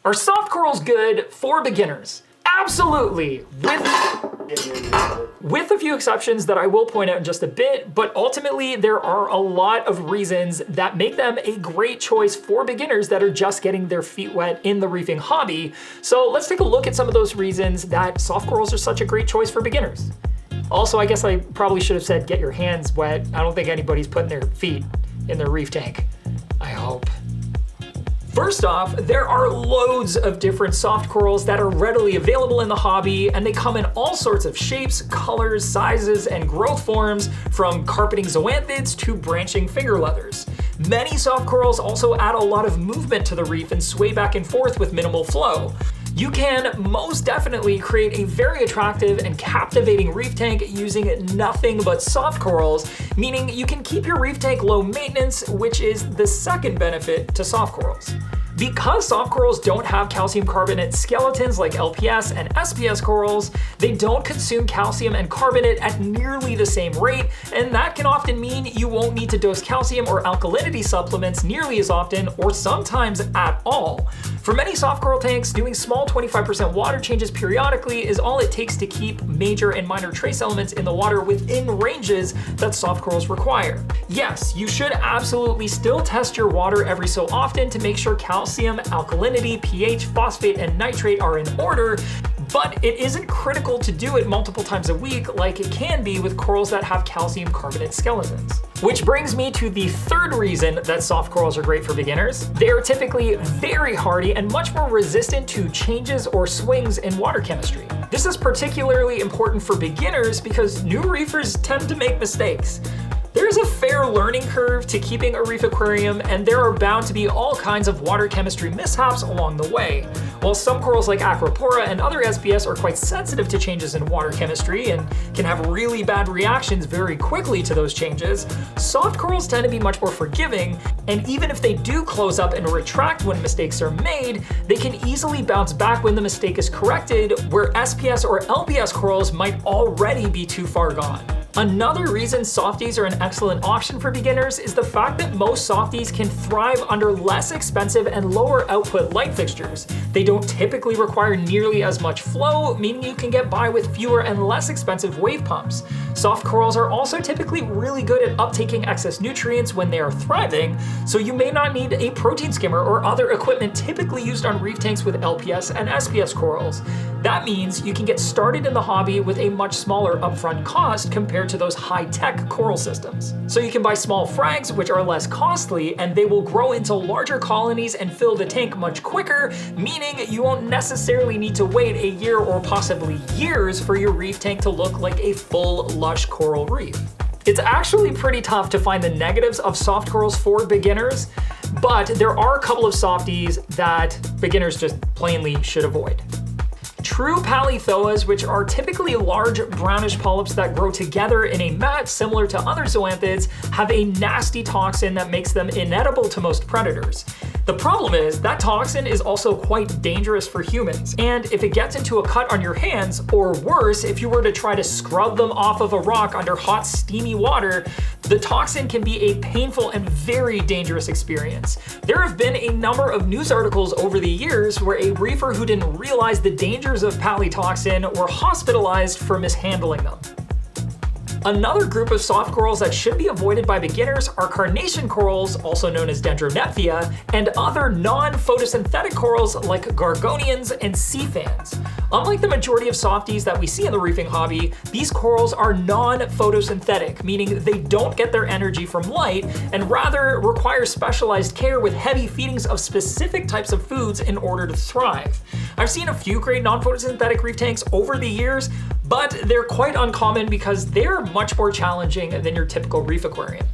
Are soft corals good for beginners? Absolutely, with a few exceptions that I will point out in just a bit, but ultimately there are a lot of reasons that make them a great choice for beginners that are just getting their feet wet in the reefing hobby. So let's take a look at some of those reasons that soft corals are such a great choice for beginners. Also, I guess I probably should have said get your hands wet. I don't think anybody's putting their feet in their reef tank. I hope. First off, there are loads of different soft corals that are readily available in the hobby, and they come in all sorts of shapes, colors, sizes, and growth forms, from carpeting zoanthids to branching finger leathers. Many soft corals also add a lot of movement to the reef and sway back and forth with minimal flow. You can most definitely create a very attractive and captivating reef tank using nothing but soft corals, meaning you can keep your reef tank low maintenance, which is the second benefit to soft corals. Because soft corals don't have calcium carbonate skeletons like LPS and SPS corals, they don't consume calcium and carbonate at nearly the same rate, and that can often mean you won't need to dose calcium or alkalinity supplements nearly as often, or sometimes at all. For many soft coral tanks, doing small 25% water changes periodically is all it takes to keep major and minor trace elements in the water within ranges that soft corals require. Yes, you should absolutely still test your water every so often to make sure calcium, alkalinity, pH, phosphate, and nitrate are in order, but it isn't critical to do it multiple times a week like it can be with corals that have calcium carbonate skeletons. Which brings me to the third reason that soft corals are great for beginners. They are typically very hardy and much more resistant to changes or swings in water chemistry. This is particularly important for beginners because new reefers tend to make mistakes. There's a fair learning curve to keeping a reef aquarium, and there are bound to be all kinds of water chemistry mishaps along the way. While some corals like Acropora and other SPS are quite sensitive to changes in water chemistry and can have really bad reactions very quickly to those changes, soft corals tend to be much more forgiving, and even if they do close up and retract when mistakes are made, they can easily bounce back when the mistake is corrected, where SPS or LPS corals might already be too far gone. Another reason softies are an excellent option for beginners is the fact that most softies can thrive under less expensive and lower output light fixtures. They don't typically require nearly as much flow, meaning you can get by with fewer and less expensive wave pumps. Soft corals are also typically really good at uptaking excess nutrients when they are thriving, so you may not need a protein skimmer or other equipment typically used on reef tanks with LPS and SPS corals. That means you can get started in the hobby with a much smaller upfront cost compared to those high-tech coral systems. So you can buy small frags, which are less costly, and they will grow into larger colonies and fill the tank much quicker, meaning you won't necessarily need to wait a year or possibly years for your reef tank to look like a full, lush coral reef. It's actually pretty tough to find the negatives of soft corals for beginners, but there are a couple of softies that beginners just plainly should avoid. True palithoas, which are typically large brownish polyps that grow together in a mat similar to other zoanthids, have a nasty toxin that makes them inedible to most predators. The problem is that toxin is also quite dangerous for humans, and if it gets into a cut on your hands, or worse, if you were to try to scrub them off of a rock under hot, steamy water, the toxin can be a painful and very dangerous experience. There have been a number of news articles over the years where a reefer who didn't realize the dangers of palitoxin were hospitalized for mishandling them. Another group of soft corals that should be avoided by beginners are carnation corals, also known as Dendronepthia, and other non-photosynthetic corals like gorgonians and sea fans. Unlike the majority of softies that we see in the reefing hobby, these corals are non-photosynthetic, meaning they don't get their energy from light and rather require specialized care with heavy feedings of specific types of foods in order to thrive. I've seen a few great non-photosynthetic reef tanks over the years, but they're quite uncommon because they're much more challenging than your typical reef aquarium.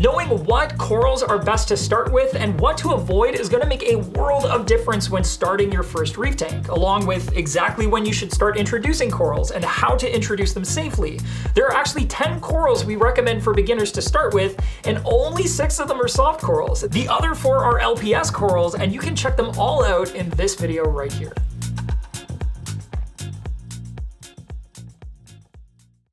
Knowing what corals are best to start with and what to avoid is going to make a world of difference when starting your first reef tank, along with exactly when you should start introducing corals and how to introduce them safely. There are actually 10 corals we recommend for beginners to start with, and only 6 of them are soft corals. The other 4 are LPS corals, and you can check them all out in this video right here.